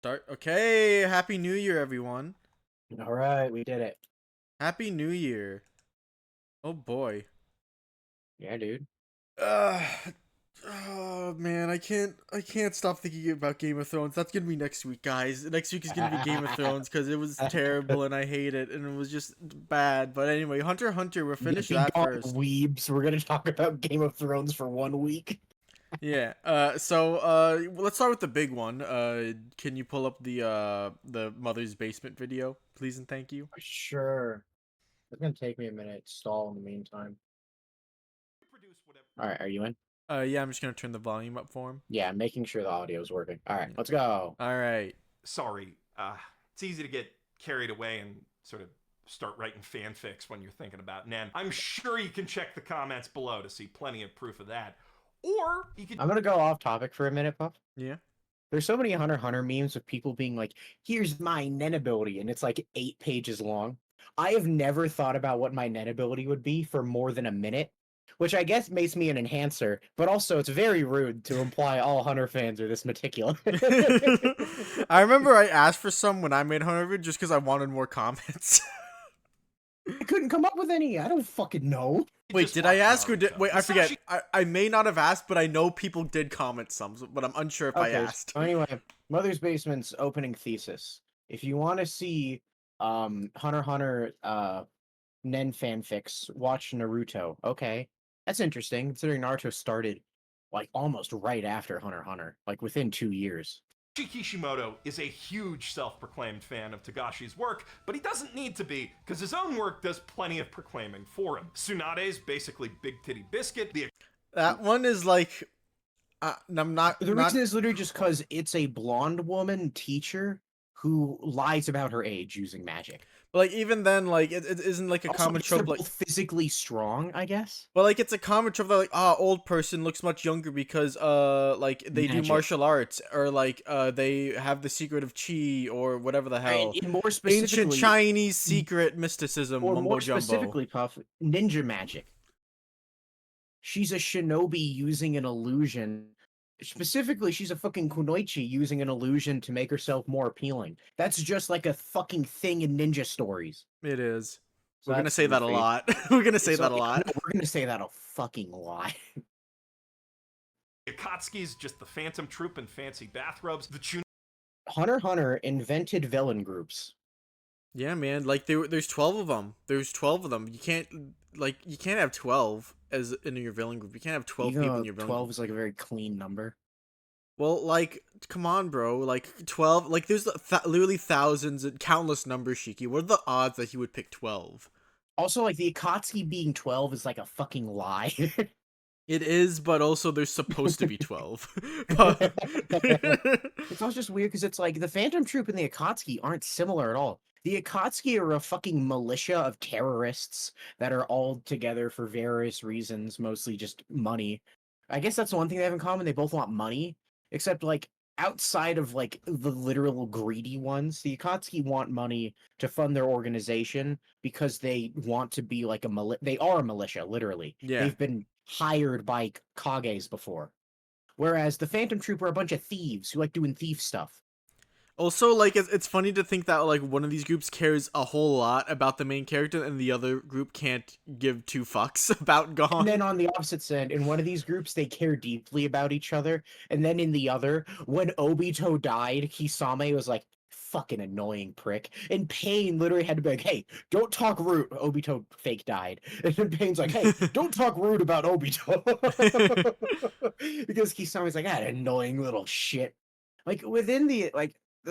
Start. Okay, Happy New Year, everyone. All right, we did it. Happy New Year. Oh boy. Yeah, dude. Uh, oh man, I can't stop thinking about Game of Thrones. That's gonna be next week, guys. Next week is gonna be Game of Thrones because it was terrible and I hate it and it was just bad. But anyway, Hunter x Hunter, we'll finish Be that gone, first. weebs. We're gonna talk about Game of Thrones for 1 week. Yeah. Let's start with the big one. Can you pull up the mother's basement video, please and thank you? Sure. It's gonna take me a minute to stall in the meantime. All right, are you in? Yeah, I'm just gonna turn the volume up for him. Yeah, I'm making sure the audio is working. All right, Yeah. let's go. All right. Sorry, it's easy to get carried away and sort of start writing fanfics when you're thinking about Nen. I'm sure you can check the comments below to see plenty of proof of that. Or you can. I'm gonna go off topic for a minute, Puff. Yeah. There's so many Hunter x Hunter memes of people being like, "Here's my Nen ability," and it's like 8 pages long. I have never thought about what my Nen ability would be for more than a minute, which I guess makes me an enhancer, but also it's very rude to imply all Hunter fans are this meticulous. I remember I asked for some when I made Hunter just because I wanted more comments. I couldn't come up with any. I don't fucking know. Wait, did I ask or did wait? I forget. I may not have asked, but I know people did comment some, but I'm unsure if I Okay, asked. so anyway, Mother's Basement's opening thesis. If you want to see Hunter x Hunter Nen fanfics, watch Naruto. Okay. That's interesting, considering Naruto started like almost right after Hunter x Hunter, like within 2 years. Kishimoto is a huge self-proclaimed fan of Togashi's work, but he doesn't need to be, because his own work does plenty of proclaiming for him. Tsunade's basically Big Titty Biscuit. That one is like, I'm not. The reason is literally just because it's a blonde woman teacher who lies about her age using magic. Like even then, like it isn't like a Also, common because they're trope. Like, both physically strong, I guess. well, like it's a common trope that like old person looks much younger because like they do Magic. martial arts or like they have the secret of chi or whatever the hell. And more Ancient specifically, Chinese secret mysticism, or mumbo more jumbo. specifically, Puff, ninja magic. She's a shinobi using an illusion. Specifically, she's a fucking kunoichi using an illusion to make herself more appealing. That's just like a fucking thing in ninja stories. It is. So We're gonna that's say that a goofy. lot. We're gonna say So, that a yeah, lot. no, we're gonna say that a fucking lot. Akatsuki's just the Phantom Troop in fancy bathrobes. The Hunter x Hunter invented villain groups. Yeah, man. Like there's 12 of them. There's 12 of them. You can't have 12 as in your villain group. You can't have 12 Even people though in your villain 12 group. is like a very clean number. Well, like, come on, bro. Like 12. Like there's literally thousands and countless numbers, Shiki. What are the odds that he would pick 12? Also, like the Akatsuki being 12 is like a fucking lie. It is, but also there's supposed to be 12. But It's also just weird because it's like the Phantom Troop and the Akatsuki aren't similar at all. The Akatsuki are a fucking militia of terrorists that are all together for various reasons, mostly just money. I guess that's the one thing they have in common. They both want money, except like outside of like the literal greedy ones, the Akatsuki want money to fund their organization because they want to be like they are a militia, literally. yeah. They've been hired by Kages before. Whereas the Phantom Troop are a bunch of thieves who like doing thief stuff. Also, like, it's funny to think that, like, one of these groups cares a whole lot about the main character and the other group can't give two fucks about Gon. And then on the opposite end, in one of these groups, they care deeply about each other. And then in the other, when Obito died, Kisame was like, fucking annoying prick. And Pain literally had to be like, hey, don't talk rude. Obito fake died. And then Pain's like, hey, don't talk rude about Obito. Because Kisame's like, that annoying little shit. Like, within the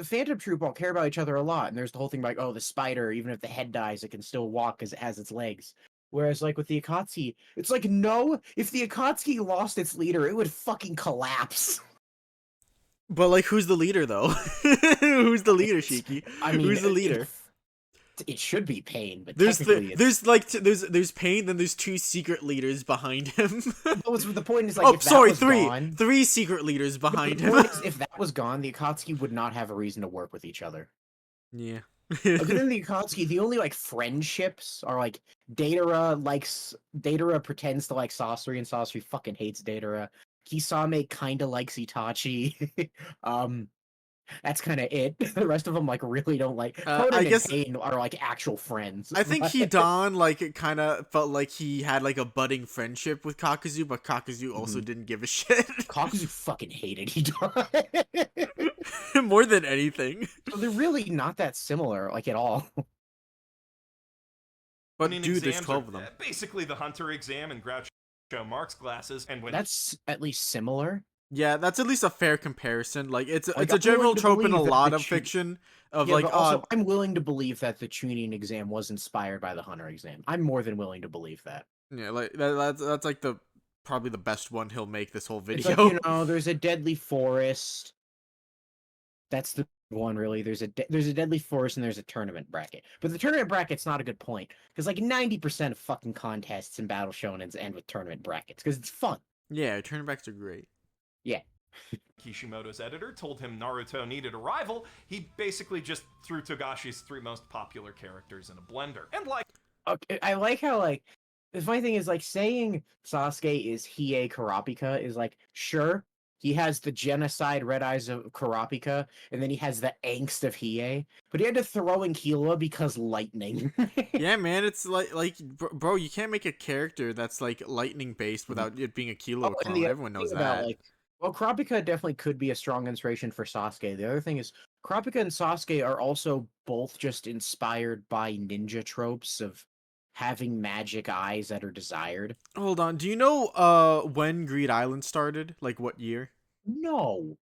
Phantom Troop all care about each other a lot, and there's the whole thing like, oh, the spider, even if the head dies, it can still walk because it has its legs. Whereas, like, with the Akatsuki, it's like, no, if the Akatsuki lost its leader, it would fucking collapse. But, like, who's the leader, though? Who's the leader, Shiki? I mean, who's the leader? It should be Pain, but There's technically there's Pain, then there's two secret leaders behind him. the point is, like, Oh, if that sorry, was three. gone, Three secret leaders behind the him. point is, if that was gone, the Akatsuki would not have a reason to work with each other. Yeah. Other than the Akatsuki, the only like friendships are like Datara pretends to like Sasori and Sasori fucking hates Datara. Kisame kinda likes Itachi. um That's kind of it. The rest of them like really don't like. I Conan and guess Pain are like actual friends. I think but- Hidan like it kind of felt like he had like a budding friendship with Kakuzu, but Kakuzu also Mhm. didn't give a shit. Kakuzu fucking hated Hidan. More than anything. So they're really not that similar, like at all. But Chunin dude, there's exams 12 are of them. basically the Hunter exam and Groucho Marx glasses, and when That's at least similar. Yeah, that's at least a fair comparison. Like it's Like, a I'm general willing to trope in a believe that lot the of fiction of Yeah, like but also I'm willing to believe that the Chunin exam was inspired by the Hunter exam. I'm more than willing to believe that. yeah, like that's like the probably the best one he'll make this whole It's video. like, there's a deadly forest. That's the one, really. There's a deadly forest and there's a tournament bracket. But the tournament bracket's not a good point because like 90% of fucking contests and battle shonens end with tournament brackets because it's fun. Yeah, turnbacks are great. Yeah. Kishimoto's editor told him Naruto needed a rival, he basically just threw Togashi's 3 most popular characters in a blender. And like Okay, I like how like the funny thing is like saying Sasuke is Hiei Karapika is like sure he has the genocide red eyes of Karapika and then he has the angst of Hiei, but he had to throw in Killua because lightning. Yeah, man, it's like bro, you can't make a character that's like lightning based without it being a Kilo and clone. the other Everyone knows thing about, that. like, well, Karapika definitely could be a strong inspiration for Sasuke. The other thing is Karapika and Sasuke are also both just inspired by ninja tropes of having magic eyes that are desired. Hold on, do you know when Greed Island started? Like what year? No.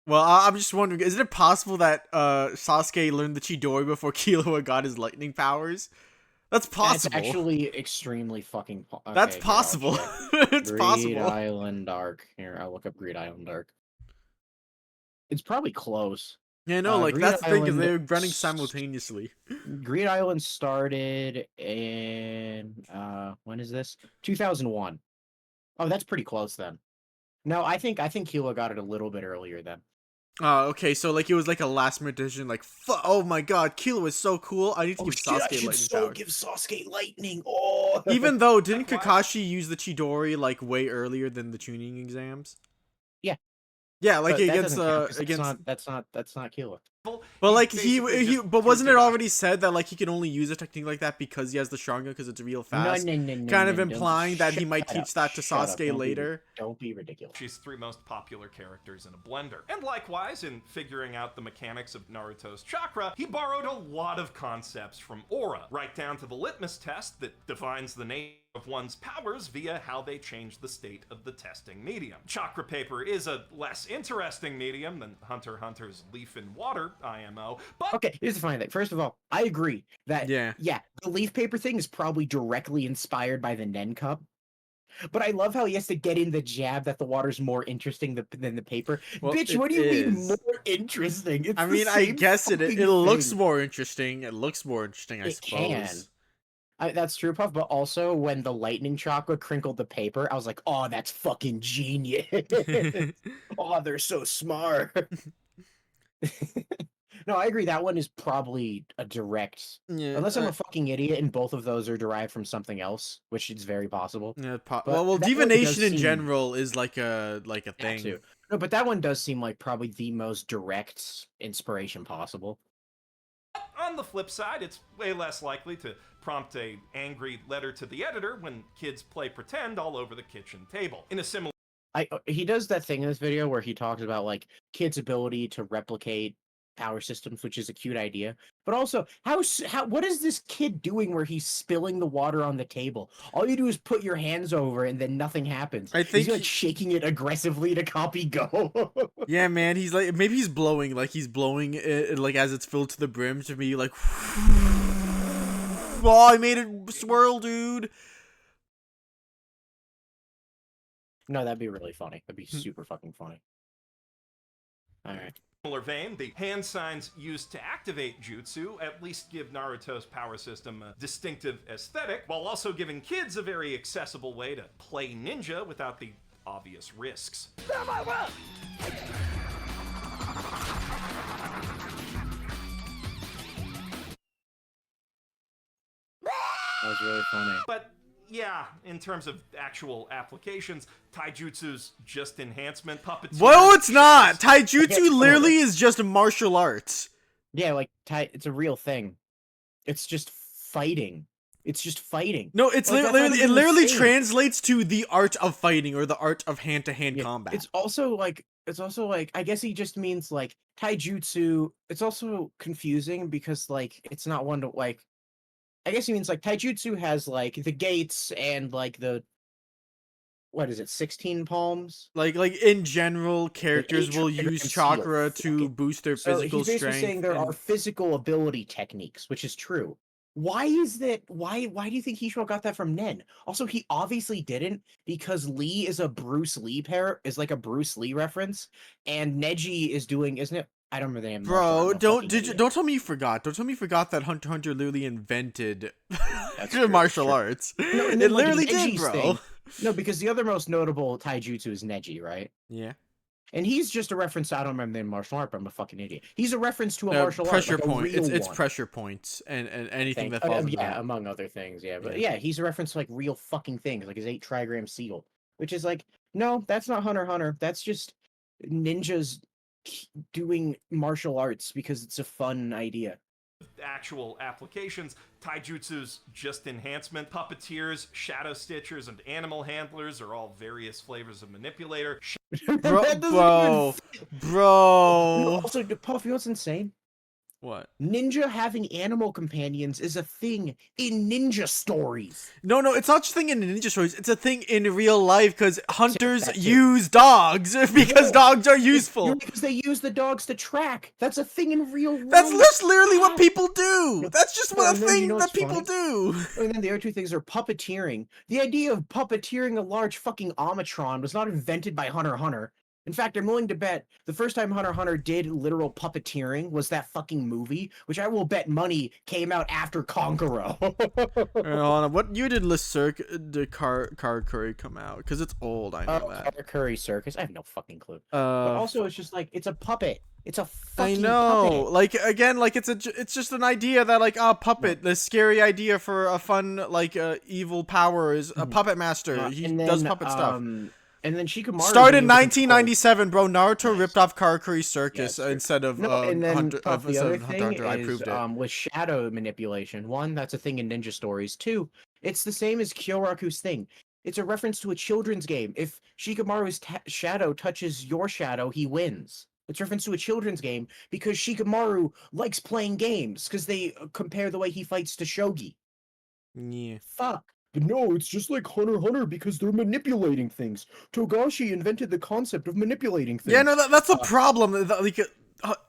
Well, I'm just wondering, is it possible that Sasuke learned the Chidori before Killua got his lightning powers? That's possible. That's actually extremely fucking. That's Okay, here, I'll possible. check. It's Greed possible. Island Arc. Here, I'll look up Greed Island Arc. It's probably close. Yeah, no, like Greed that's the thing, is Island they're running simultaneously. Greed Island started in when is this? 2001. Oh, that's pretty close then. No, I think Killua got it a little bit earlier then. Okay, so like it was like a last minute decision, like, oh my god, Killua is so cool, I need to give shit, I Sasuke should lightning so powers. give Sasuke lightning. Oh, Even though, didn't Why? Kakashi use the Chidori like way earlier than the tuning exams? Yeah. Yeah, like But that against doesn't count 'cause against. that's not Killua. But like basically he just but threw wasn't it Togashi. already said that like he can only use a technique like that because he has the Sharingan because it's real fast? No, Kind of don't- implying that he shut might up, teach that to shut up, Sasuke don't be- later. Don't be ridiculous. She's 3 most popular characters in a blender. And likewise, in figuring out the mechanics of Naruto's chakra, he borrowed a lot of concepts from aura, right down to the litmus test that defines the nature of one's powers via how they change the state of the testing medium. Chakra paper is a less interesting medium than Hunter x Hunter's leaf and water IMO, but Okay, here's the funny thing. First of all, I agree that Yeah. the leaf paper thing is probably directly inspired by the Nen cup. But I love how he has to get in the jab that the water's more interesting than the paper. Well, Bitch, what do you it mean is. more interesting? It's I the mean, I same guess it fucking looks thing. more interesting. It looks more interesting, I It suppose. can. That's true, Puff. But also, when the lightning chakra crinkled the paper, I was like, "Oh, that's fucking genius! Oh, they're so smart." No, I agree. That one is probably a direct. Yeah, Unless I'm a fucking idiot, and both of those are derived from something else, which is very possible. yeah, But well, that one divination does in seem- general is like a That thing. too. No, but that one does seem like probably the most direct inspiration possible. on the flip side, it's way less likely to prompt a angry letter to the editor when kids play pretend all over the kitchen table. In a similar He does that thing in this video where he talks about like kids' ability to replicate power systems, which is a cute idea. But also, what is this kid doing where he's spilling the water on the table? All you do is put your hands over and then nothing happens. I think he's like shaking it aggressively to copy go. Yeah, man, he's like, maybe he's blowing it like as it's filled to the brim to be like, oh, I made it swirl, dude. No, that'd be really funny. That'd be super fucking funny. All right. vein, the hand signs used to activate jutsu at least give Naruto's power system a distinctive aesthetic, while also giving kids a very accessible way to play ninja without the obvious risks. That was really funny. But yeah, in terms of actual applications, taijutsu's just enhancement, puppeteers. Whoa, it's not. I Taijutsu get literally is just martial arts. Yeah, like it's a real thing. It's just fighting. It's just fighting. No, it's Like, that's literally not it even the literally same. translates to the art of fighting or the art of hand-to-hand Yeah, combat. it's also like I guess he just means like taijutsu. It's also confusing because like it's not one to like. I guess he means like taijutsu has like the gates and like the what is it, 16 palms? Like in general, characters eight will trigram use seal. chakra to Okay. boost their So physical he's basically strength. saying there are and- physical ability techniques, which is true. Why is that? Why do you think Hishiro got that from Nen? Also, he obviously didn't because Lee is a Bruce Lee is like a Bruce Lee reference, and Neji is doing, isn't it? I don't remember the name. Bro, don't tell me you forgot. Don't tell me you forgot that Hunter x Hunter literally invented true, martial sure. arts. No, and It then, like, literally did, Neji's bro. thing- No, because the other most notable taijutsu is Neji, right? Yeah. And he's just a reference to, I don't remember the name martial art, but I'm a fucking idiot. He's a reference to a martial art, Pressure like a point. real It's one. pressure points and anything Thing. that falls in Yeah, that. among other things, yeah. But Yeah. yeah, he's a reference to like real fucking things, like his 8 trigram seal, which is like, no, that's not Hunter x Hunter. That's just ninjas doing martial arts because it's a fun idea. Actual applications, taijutsu's just enhancement, puppeteers, shadow stitchers, and animal handlers are all various flavors of manipulator. Bro, That doesn't bro, even fit. bro. No, also, Puff, you know what's insane? What? Ninja having animal companions is a thing in ninja stories. No, it's not just a thing in ninja stories. It's a thing in real life because hunters that too. use dogs because dogs are useful. Because they use the dogs to track. That's a thing in real life. That's just literally what people do. That's just No, what a and then you thing know that what's people funny? do. And then the other two things are puppeteering. The idea of puppeteering a large fucking Omatron was not invented by Hunter x Hunter. In fact, I'm willing to bet the first time Hunter x Hunter did literal puppeteering was that fucking movie, which I will bet money came out after Konkoro. Hold on, what year did the Curry come out? Because it's old, I know that. Karakuri Circus. I have no fucking clue. But Uh, also, it's just like it's a puppet. It's a I fucking know. puppet. Like again, like it's just an idea that like puppet, the scary idea for a fun like evil power is a puppet master. He And does then, puppet stuff. And then Shikamaru Started in being able to control- 1997, bro. Naruto Nice. ripped off Karakuri Circus Yeah, instead of No, and then Hunter Puff, the instead other of Hunter thing x Hunter. I is proved it. with shadow manipulation. One, that's a thing in ninja stories. Two, it's the same as Kyoraku's thing. It's a reference to a children's game. If Shikamaru's shadow touches your shadow, he wins. It's reference to a children's game because Shikamaru likes playing games because they compare the way he fights to Shogi. Yeah. Fuck. But no, it's just like Hunter x Hunter because they're manipulating things. Togashi invented the concept of manipulating things. Yeah, no, that's a problem. Like,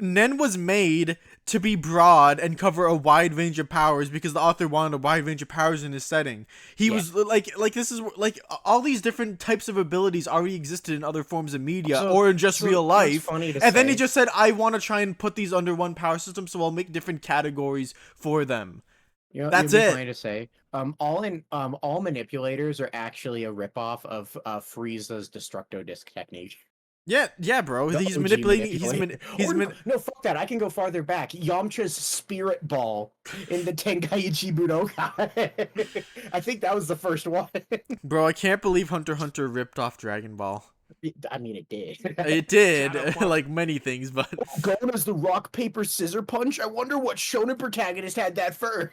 Nen was made to be broad and cover a wide range of powers because the author wanted a wide range of powers in his setting. He was like this is like all these different types of abilities already existed in other forms of media or in just real life. Then he just said, "I want to try and put these under one power system, so I'll make different categories for them." You know, That's it'd be it. funny to say. All manipulators are actually a ripoff of Frieza's Destructo Disc technique. Yeah, bro. The He's OG manipulating. manipulator. No, fuck that. I can go farther back. Yamcha's Spirit Ball in the Tenkaichi Budokai. I think that was the first one. Bro, I can't believe Hunter x Hunter ripped off Dragon Ball. I mean, it did. It did, like many things, but Going as the rock paper scissor punch. I wonder what shonen protagonist had that for.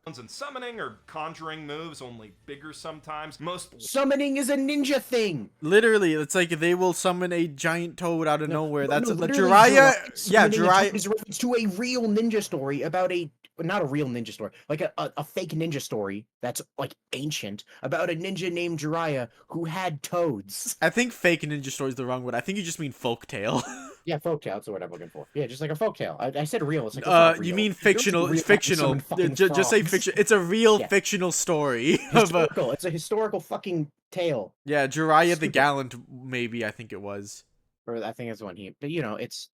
And summoning or conjuring moves, only bigger sometimes. Most Summoning is a ninja thing. literally, it's like they will summon a giant toad out of nowhere. That's the literally, Jiraiya. Yeah, summoning a Jiraiya. toad is a reference to a real ninja story about not a real ninja story, like a fake ninja story that's like ancient about a ninja named Jiraiya who had toads. I think fake ninja story is the wrong word. I think you just mean folktale. Yeah, folktale. That's the word I'm looking for. Yeah, just like a folktale. I said real. It's like it's not real. You mean You don't fictional? real It's fictional. summon fucking Just say frogs. fiction. It's a real Yeah. fictional story of a. Historical. It's a historical fucking tale. Yeah, Jiraiya the Stupid. Gallant. Maybe I think it was. Or I think that's the one he. But you know, that's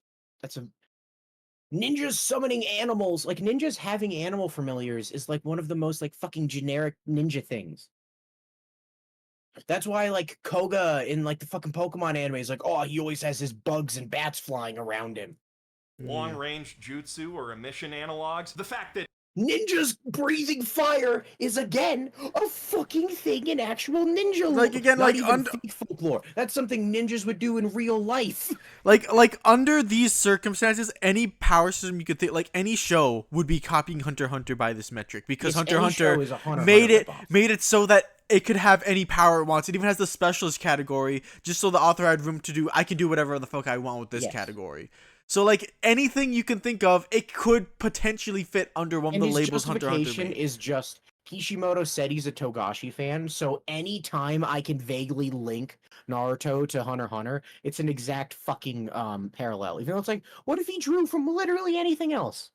a ninjas summoning animals. Like ninjas having animal familiars is like one of the most like fucking generic ninja things. That's why like Koga in like the fucking Pokemon anime is like, oh, he always has his bugs and bats flying around him. long-range jutsu or emission analogs. The fact that ninjas breathing fire is again a fucking thing in actual ninja Like, lore. again, Not like, even fake folklore. That's something ninjas would do in real life. like under these circumstances, any power system you could think, like any show would be copying Hunter x Hunter by this metric, because Yes, Hunter x any Hunter show is a Hunter x Hunter ripoff. made it so that it could have any power it wants. It even has the specialist category, just so the author had room to do, I can do whatever the fuck I want with this Yes. category. So, like, anything you can think of, it could potentially fit under one of And the his labels Hunter x Hunter justification made. is just Kishimoto said he's a Togashi fan, so anytime I can vaguely link Naruto to Hunter x Hunter, it's an exact fucking parallel. Even though it's like, what if he drew from literally anything else?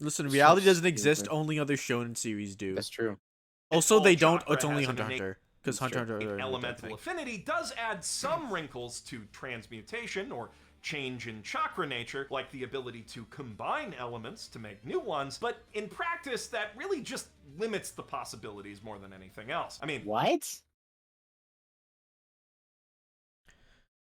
Listen, So reality doesn't exist, stupid. only other shonen series do. That's true. Also, All they don't, chakra it's only has an Hunter x innate Hunter. Because That's Hunter x true. Hunter... elemental affinity does add some wrinkles to transmutation or change in chakra nature, like the ability to combine elements to make new ones, but in practice, that really just limits the possibilities more than anything else. I mean, What?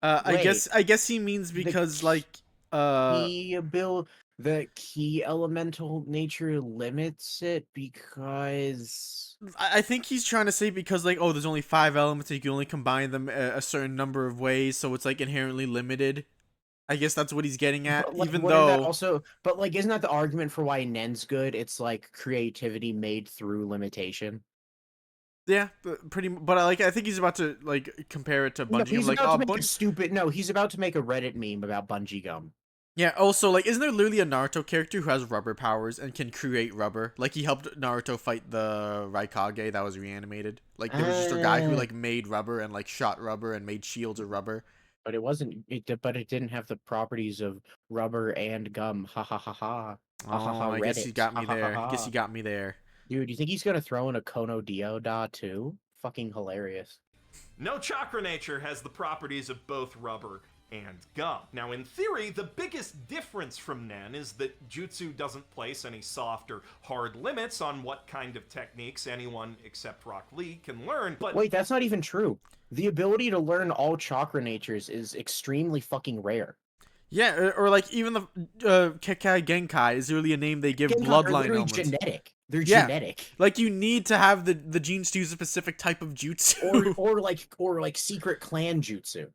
I Wait, guess he means because, like, the key elemental nature limits it because I think he's trying to say because, like, oh, there's only 5 elements and you can only combine them a certain number of ways, so it's, like, inherently limited. I guess that's what he's getting at, but like even wouldn't that though... also but like isn't that the argument for why Nen's good? It's like creativity made through limitation. Yeah, but like, I think he's about to, like, compare it to No, Bungie. I'm he's like, about oh, to make a stupid he's about to make a Reddit meme about bungee gum. Yeah, also, like, isn't there literally a Naruto character who has rubber powers and can create rubber? Like, he helped Naruto fight the Raikage that was reanimated. Like, there was just a guy who, like, made rubber and, like, shot rubber and made shields of rubber. But it didn't have the properties of rubber and gum. Ha ha ha ha. Ha ha Oh, ha I guess he Reddit. got Ha me ha ha there. I guess ha. he got me there. Dude, you think he's gonna throw in a Kono Dio too? Fucking hilarious. no chakra nature has the properties of both rubber and gum. Now, in theory, the biggest difference from Nen is that Jutsu doesn't place any soft or hard limits on what kind of techniques anyone except Rock Lee can learn, but... Wait, that's not even true. The ability to learn all chakra natures is extremely fucking rare. Yeah, or like, even the Kekai Genkai is really a name they give Genkai are bloodline literally elements. genetic. They're Yeah. genetic. Like, you need to have the genes to use a specific type of jutsu. Or like secret clan jutsu.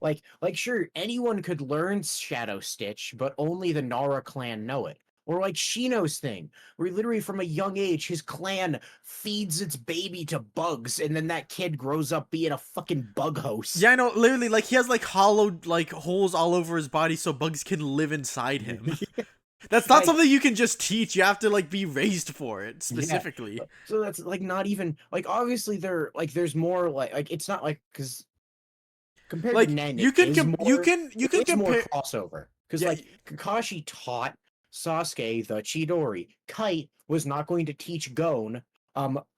Like sure, anyone could learn Shadow Stitch, but only the Nara clan know it. Or like Shino's thing, where literally from a young age, his clan feeds its baby to bugs, and then that kid grows up being a fucking bug host. Yeah, I know, literally, like, he has, like, hollowed, like, holes all over his body so bugs can live inside him. That's not Like, something you can just teach. You have to, like, be raised for it, specifically. Yeah. So that's, like, not even, like, obviously there's more, like, it's not, like, because compared Like, to Nen, you it can is com- more, you can it's more compare... crossover. Because, Yeah, like, Kakashi taught Sasuke the Chidori. Kite was not going to teach Gon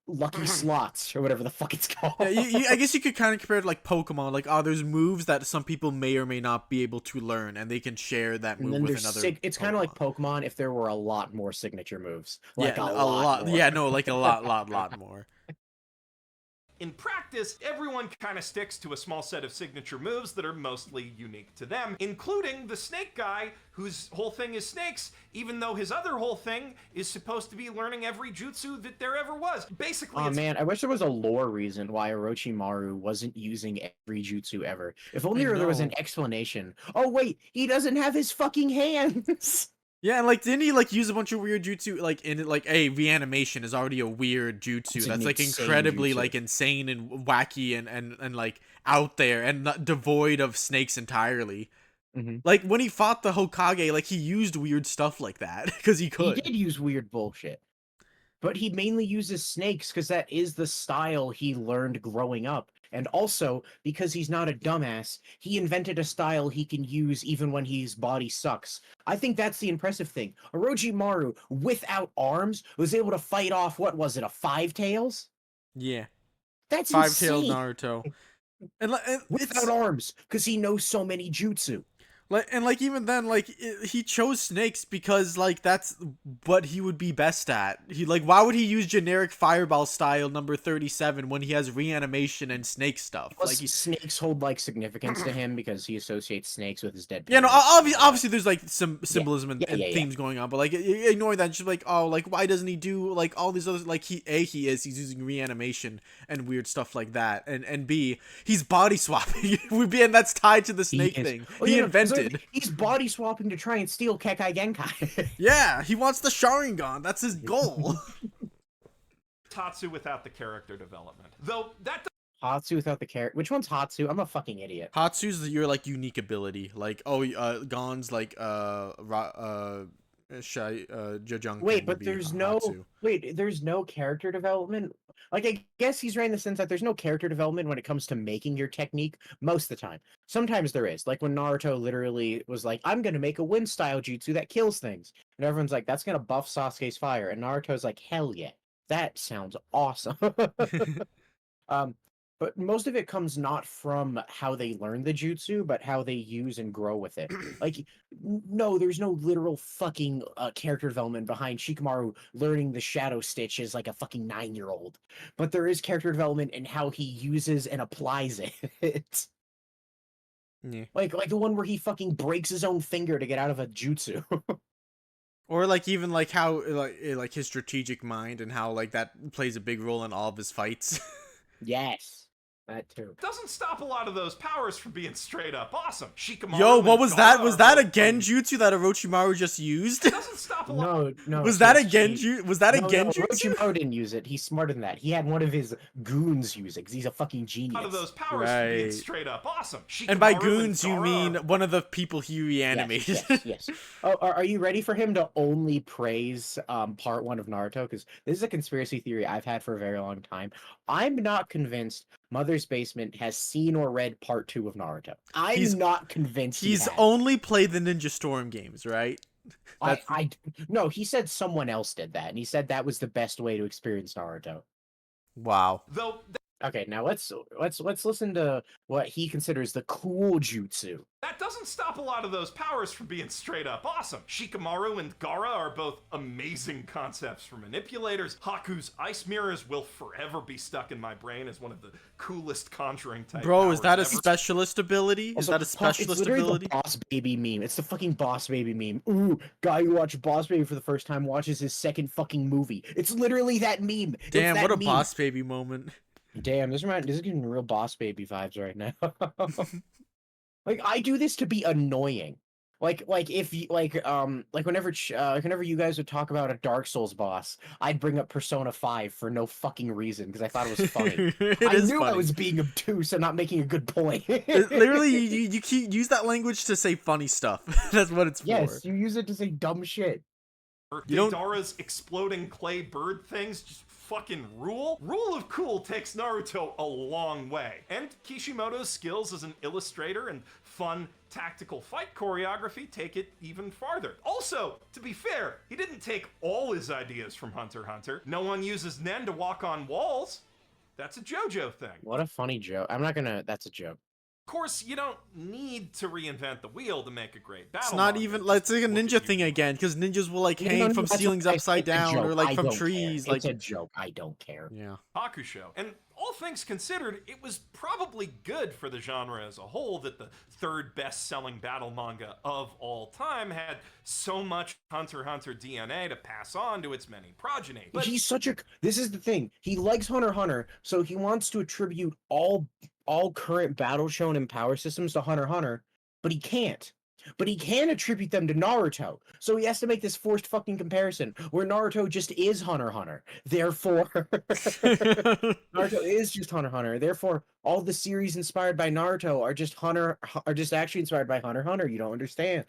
lucky slots or whatever the fuck it's called. yeah, I guess you could kind of compare it to, like, Pokemon. Like, oh, there's moves that some people may or may not be able to learn, and they can share that And move then with there's another it's kind of like Pokemon if there were a lot more signature moves. Like Yeah, a lot more. Yeah, no, like, a lot more. In practice, everyone kind of sticks to a small set of signature moves that are mostly unique to them, including the snake guy, whose whole thing is snakes, even though his other whole thing is supposed to be learning every jutsu that there ever was. Basically, Oh man, I wish there was a lore reason why Orochimaru wasn't using every jutsu ever. If only there was an know. explanation. Oh wait, he doesn't have his fucking hands! Yeah, and, like, didn't he, like, use a bunch of weird jutsu, like, in it, like, reanimation is already a weird jutsu It's that's, an like, insane incredibly, jutsu. like, insane and wacky and, like, out there and not devoid of snakes entirely. Mm-hmm. Like, when he fought the Hokage, like, he used weird stuff like that, because he He could. did use weird bullshit. But he mainly uses snakes because that is the style he learned growing up. And also, because he's not a dumbass, he invented a style he can use even when his body sucks. I think that's the impressive thing. Orochimaru, without arms, was able to fight off, what was it, a Five Tails? Yeah. That's Five-tailed insane! Naruto. And Without it's... arms, because he knows so many jutsu. Like even then, like he chose snakes because like that's what he would be best at. He like why would he use generic fireball style number 37 when he has reanimation and snake stuff? Plus, Like snakes hold like significance to him because he associates snakes with his dead yeah, no, parents. obviously there's like some symbolism and, Yeah, yeah, yeah. themes going on, but like ignoring that, just like oh, like why doesn't he do like all these other like he's using reanimation and weird stuff like that, and B he's body swapping, and that's tied to the snake thing he invented. He's body swapping to try and steal Kekai Genkai. Yeah, he wants the Sharingan. That's his goal. Tatsu without the character development. Though that Hatsu without the character. Which one's Hatsu? I'm a fucking idiot. Hatsu's your like unique ability. Like Gon's like Jajunkan. Wait, but there's no there's no character development. Like I guess he's right in the sense that there's no character development when it comes to making your technique most of the time. Sometimes there is. Like when Naruto literally was like, I'm gonna make a wind style jutsu that kills things. And everyone's like, that's gonna buff Sasuke's fire. And Naruto's like, hell yeah. That sounds awesome. But most of it comes not from how they learn the jutsu, but how they use and grow with it. Like, no, there's no literal fucking character development behind Shikamaru learning the shadow stitch as like a fucking 9-year-old. But there is character development in how he uses and applies it. Yeah. Like the one where he fucking breaks his own finger to get out of a jutsu. Or like even like how like his strategic mind and how like that plays a big role in all of his fights. Yes. That too. doesn't stop a lot of those powers from being straight up awesome. Shikamaru Yo, what was that? Gaara Was that a are both genjutsu that Orochimaru just used? doesn't stop a lot. No. Was that a genjutsu? genjutsu? Was that a No, genjutsu? Orochimaru didn't use it. He's smarter than that. He had one of his goons use it because he's a fucking genius. A lot of those powers from being Right. straight up awesome. And by Shikamaru goons, you Gaara mean are- one of the people he reanimated. Yes. Oh, are you ready for him to only praise part 1 of Naruto? Because this is a conspiracy theory I've had for a very long time. I'm not convinced Mother's Basement has seen or read part 2 of Naruto. I'm not convinced He's he has. only played the Ninja Storm games, right? No, he said someone else did that, and he said that was the best way to experience Naruto. Wow. Though Okay, now let's listen to what he considers the cool jutsu. that doesn't stop a lot of those powers from being straight up awesome. Shikamaru and Gaara are both amazing concepts for manipulators. Haku's ice mirrors will forever be stuck in my brain as one of the coolest conjuring type Bro, powers is that a ever. specialist ability? Is Also, that a specialist it's literally ability? the Boss Baby meme. It's the fucking Boss Baby meme. Ooh, guy who watched Boss Baby for the first time watches his second fucking movie. It's literally that meme. It's Damn, that what a meme. boss baby moment. Damn, this is giving me real Boss Baby vibes right now. Like I do this to be annoying. Like if you whenever you guys would talk about a Dark Souls boss, I'd bring up Persona 5 for no fucking reason because I thought it was funny. I knew I was being obtuse and not making a good point. Literally, you keep use that language to say funny stuff. That's what it's Yes, for. you use it to say dumb shit. You don't- Deidara's exploding clay bird things just fucking rule. Rule of cool takes Naruto a long way. And Kishimoto's skills as an illustrator and fun tactical fight choreography take it even farther. Also, to be fair, he didn't take all his ideas from Hunter x Hunter. No one uses Nen to walk on walls. That's a JoJo thing. What a funny joke. That's a joke. Of course, you don't need to reinvent the wheel to make a great battle. It's not manga. even. It's like a Look at ninja you. thing again, because ninjas will like No, hang from that's ceilings okay. upside It's a down joke. or like I from don't trees. care. Like It's a joke. I don't care. yeah. Hakusho. And all things considered, it was probably good for the genre as a whole that the third best-selling battle manga of all time had so much Hunter x Hunter DNA to pass on to its many progeny. But He's such a. This is the thing. He likes Hunter x Hunter, so he wants to attribute all current battle shonen power systems to Hunter x Hunter, but he can't. But he can attribute them to Naruto, so he has to make this forced fucking comparison where Naruto just is Hunter x Hunter. Therefore, Naruto is just Hunter x Hunter. Therefore, all the series inspired by Naruto are just actually inspired by Hunter x Hunter. You don't understand.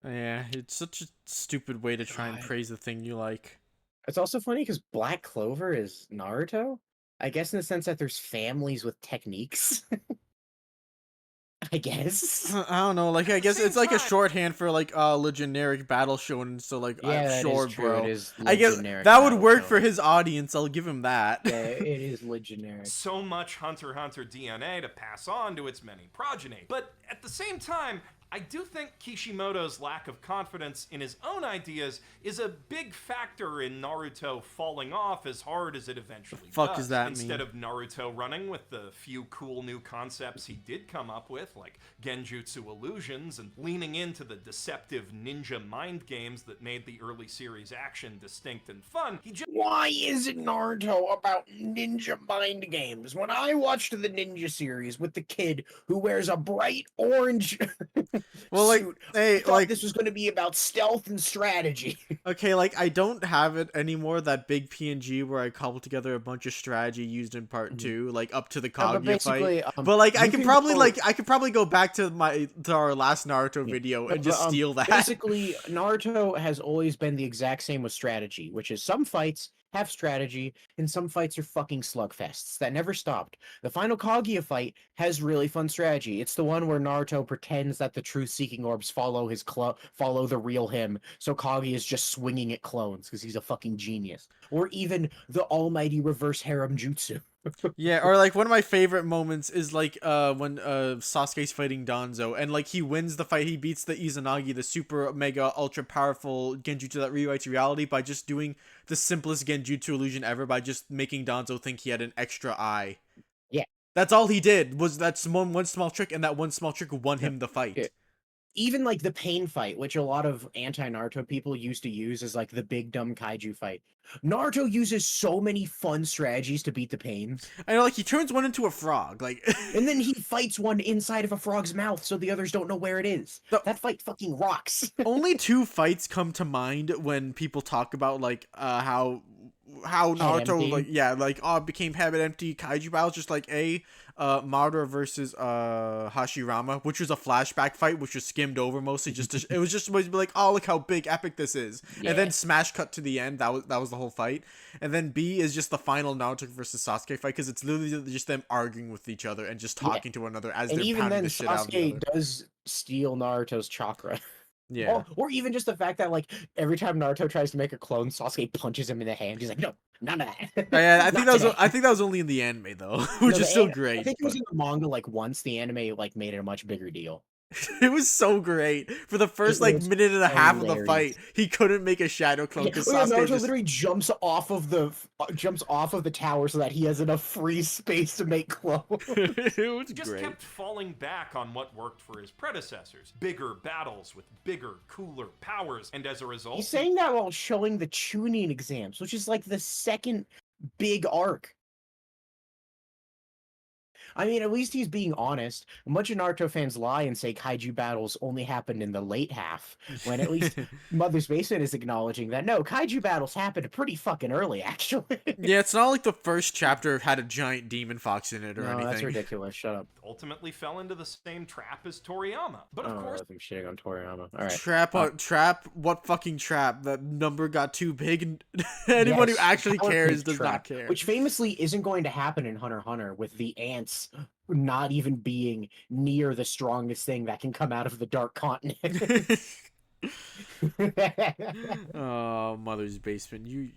Yeah, it's such a stupid way to try and God. praise the thing you like. It's also funny because Black Clover is Naruto. I guess in the sense that there's families with techniques. I guess. I don't know, like I guess same it's like a time- shorthand for like the generic battle shonen. So like, Yeah, that sure, is true. bro. It is I guess generic that would battle work shonen. for his audience. I'll give him that. Yeah, it is generic. so much Hunter x Hunter DNA to pass on to its many progeny. But at the same time, I do think Kishimoto's lack of confidence in his own ideas is a big factor in Naruto falling off as hard as it eventually Fuck does. does that Instead mean? of Naruto running with the few cool new concepts he did come up with, like Genjutsu illusions, and leaning into the deceptive ninja mind games that made the early series action distinct and fun, he just... Why is Naruto about ninja mind games? When I watched the ninja series with the kid who wears a bright orange Well, like, suit, I hey, thought like, this was going to be about stealth and strategy. okay, like, I don't have it anymore, that big PNG where I cobbled together a bunch of strategy used in part 2, like, up to the No, but Kaguya basically, fight. But, like, I you could can probably, go- like, I could probably go back to our last Naruto video No, and just but, steal that. Basically, Naruto has always been the exact same with strategy, which is some fights have strategy and some fights are fucking slugfests. That never stopped. The final Kaguya fight has really fun strategy. It's the one where Naruto pretends that the truth-seeking orbs follow follow the real him, so Kaguya is just swinging at clones because he's a fucking genius. Or even the almighty reverse harem jutsu. Yeah, or like one of my favorite moments is like when Sasuke's fighting Danzo and like he wins the fight, he beats the Izanagi, the super mega ultra powerful genjutsu that rewrites reality by just doing the simplest genjutsu illusion ever by just making Danzo think he had an extra eye. Yeah. That's all he did was that one small trick, and that one small trick won him the fight. Yeah. Even like the pain fight, which a lot of anti-Naruto people used to use as like the big dumb kaiju fight. Naruto uses so many fun strategies to beat the pains. I know, like he turns one into a frog, like And then he fights one inside of a frog's mouth so the others don't know where it is. That fight fucking rocks. Only 2 fights come to mind when people talk about like how Naruto became habit empty kaiju battles, just like Madara versus Hashirama, which was a flashback fight, which was skimmed over mostly. It was just supposed to be like, oh, look how big epic this is, Yeah. and then smash cut to the end. That was the whole fight, and then B is just the final Naruto versus Sasuke fight because it's literally just them arguing with each other and just talking to one another as And they're even pounding then, the shit out of each Sasuke other. does steal Naruto's chakra. Yeah. Or even just the fact that like every time Naruto tries to make a clone, Sasuke punches him in the hand. He's like, no, none of that. I think Not that today. was only in the anime though, which No, is the still an- great. I think it was but- in the manga like once. The anime like made it a much bigger deal. It was so great. For the first It like was minute and a half of the hilarious. fight, he couldn't make a shadow clone Yeah, because well, yeah, Sasuke Naruto just literally jumps off of the tower so that he has enough free space to make clones. it was He just great. kept falling back on what worked for his predecessors. Bigger battles with bigger, cooler powers, and as a result... He's saying that while showing the Chunin exams, which is like the second big arc. I mean, at least he's being honest. A bunch of Naruto fans lie and say kaiju battles only happened in the late half, when at least Mother's Basement is acknowledging that no, kaiju battles happened pretty fucking early, actually. Yeah, it's not like the first chapter had a giant demon fox in it or No, anything. that's ridiculous. Shut up. ultimately fell into the same trap as Toriyama. But of course, I'm shitting on Toriyama. All right. Trap, what fucking trap? That number got too big, and anyone who Yes, actually Power cares Pig does Trap, not care. Which famously isn't going to happen in Hunter x Hunter, with the ants not even being near the strongest thing that can come out of the Dark Continent. Oh, Mother's Basement. You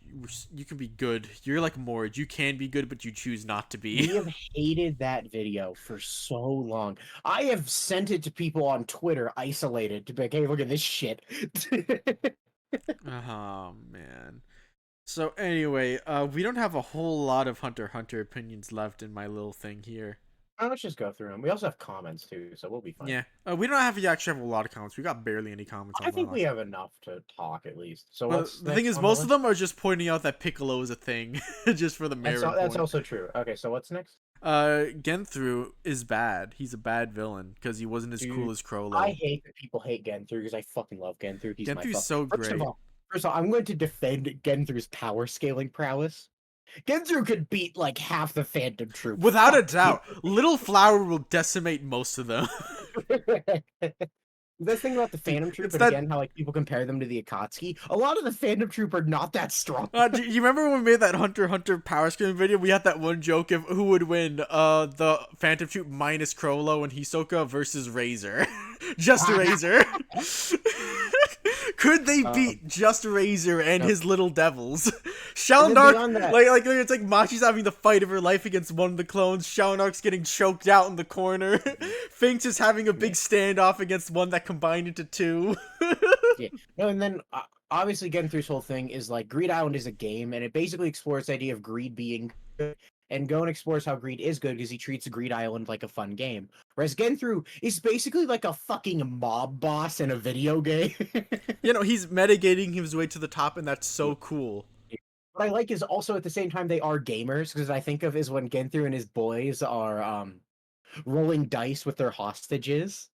can be good. You're like Mord. You can be good, but you choose not to We be. have hated that video for so long. I have sent it to people on Twitter, isolated, to be like, hey, look at this shit. Oh man. So anyway, we don't have a whole lot of Hunter x Hunter opinions left in my little thing here. Let's just go through them. We also have comments too, so we'll be fine. Yeah, we don't actually have a lot of comments. We got barely any comments. I think we have enough to talk at least. So But what's the thing is, most of them are just pointing out that Piccolo is a thing, just for the merit. That's also true. Okay, so what's next? Genthru is bad. He's a bad villain because he wasn't as Dude, cool as Crollo. I hate that people hate Genthru because I fucking love Genthru. He's Genthu's so First great. of all, I'm going to defend Genthru's power scaling prowess. Genthru could beat like half the Phantom Troop. Without a doubt, Little Flower will decimate most of them. The thing about the Phantom Troop, it's and that- again, how like people compare them to the Akatsuki, a lot of the Phantom Troop are not that strong. Do you remember when we made that Hunter x Hunter power scaling video? We had that one joke of who would win, the Phantom Troop minus Crollo and Hisoka versus Razor. Just Razor. Could they beat just Razor and his little devils? Shao then Nark, beyond that- like it's like Machi's having the fight of her life against one of the clones. Shao Nark's getting choked out in the corner. Finks is having a big standoff against one that combined into two. Yeah. No, and then obviously getting through this whole thing is like Greed Island is a game, and it basically explores the idea of greed being good, and Gon explores how greed is good because he treats Greed Island like a fun game. Whereas Genthru is basically like a fucking mob boss in a video game. You know, he's mitigating his way to the top, and that's so cool. What I like is also at the same time they are gamers, because I think of is when Genthru and his boys are rolling dice with their hostages.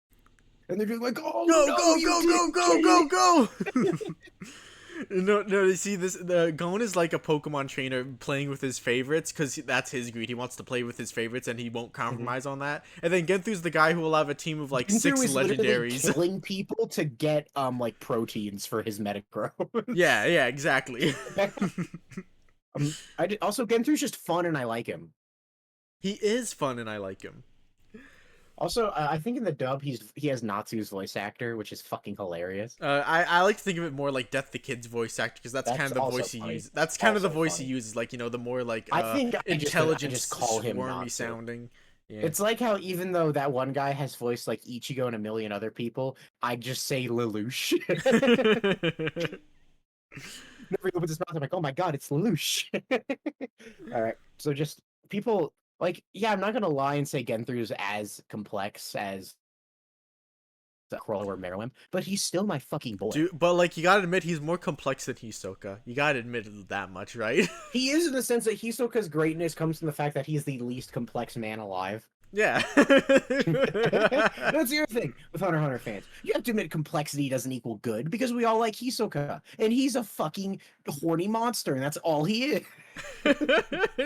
And they're just like, oh Go, no, go, you go, didn't go, get go, it!" go! No, you see this. The Gon is like a Pokemon trainer playing with his favorites because that's his greed. He wants to play with his favorites and he won't compromise on that. And then Genthu's the guy who will have a team of like Genthru 6 is literally legendaries. killing people to get like proteins for his Metagross. Yeah, exactly. Also Genthu's just fun and I like him. He is fun and I like him. Also, I think in the dub he has Natsu's voice actor, which is fucking hilarious. I like to think of it more like Death the Kid's voice actor because that's kind of the also voice he funny. uses. That's kind of the Also voice funny. he uses, like, you know, the more like I think I intelligent, just call him swarmy Natsu. sounding. Yeah. It's like how even though that one guy has voiced like Ichigo and a million other people, I just say Lelouch. Never opens his mouth. I'm like, oh my god, it's Lelouch. All right, so just people like, yeah, I'm not gonna lie and say Genthu's as complex as Kroll or Meruem, but he's still my fucking boy. Dude, but like you gotta admit he's more complex than Hisoka. You gotta admit that much, right? He is in the sense that Hisoka's greatness comes from the fact that he's the least complex man alive. Yeah. That's the other thing with Hunter x Hunter fans. You have to admit complexity doesn't equal good because we all like Hisoka, and he's a fucking horny monster, and that's all he is.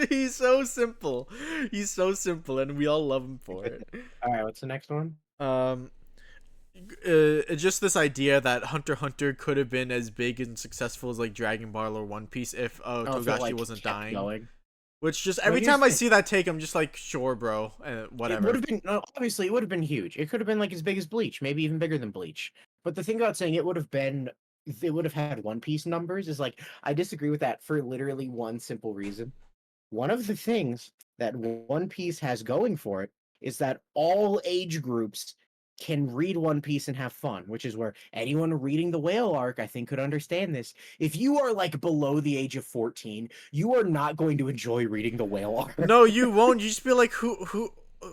He's so simple. He's so simple, and we all love him for it. All right, what's the next one? Just this idea that Hunter x Hunter could have been as big and successful as like Dragon Ball or One Piece if Togashi wasn't dying. Going. Which just every time I see that take, I'm just like, sure, bro, whatever. It would have been obviously it would have been huge. It could have been like as big as Bleach, maybe even bigger than Bleach. But the thing about saying it would have had One Piece numbers is like I disagree with that for literally one simple reason. One of the things that One Piece has going for it is that all age groups can read One Piece and have fun, which is where anyone reading the Whale arc, I think, could understand this. If you are like below the age of 14, you are not going to enjoy reading the Whale arc. No, you won't. You just be like, who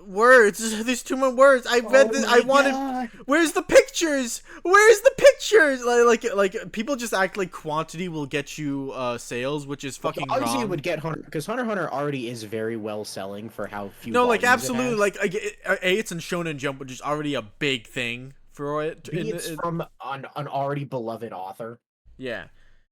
words? There's too many words. I read this. I wanted. God. Where's the pictures? Where's the pictures? Like people just act like quantity will get you sales, which is fucking Obviously, wrong. it would get Hunter because Hunter x Hunter already is very well selling for how few. No, like volumes it absolutely, has. it's in Shonen Jump, which is already a big thing for it. B, it's from an already beloved author. Yeah.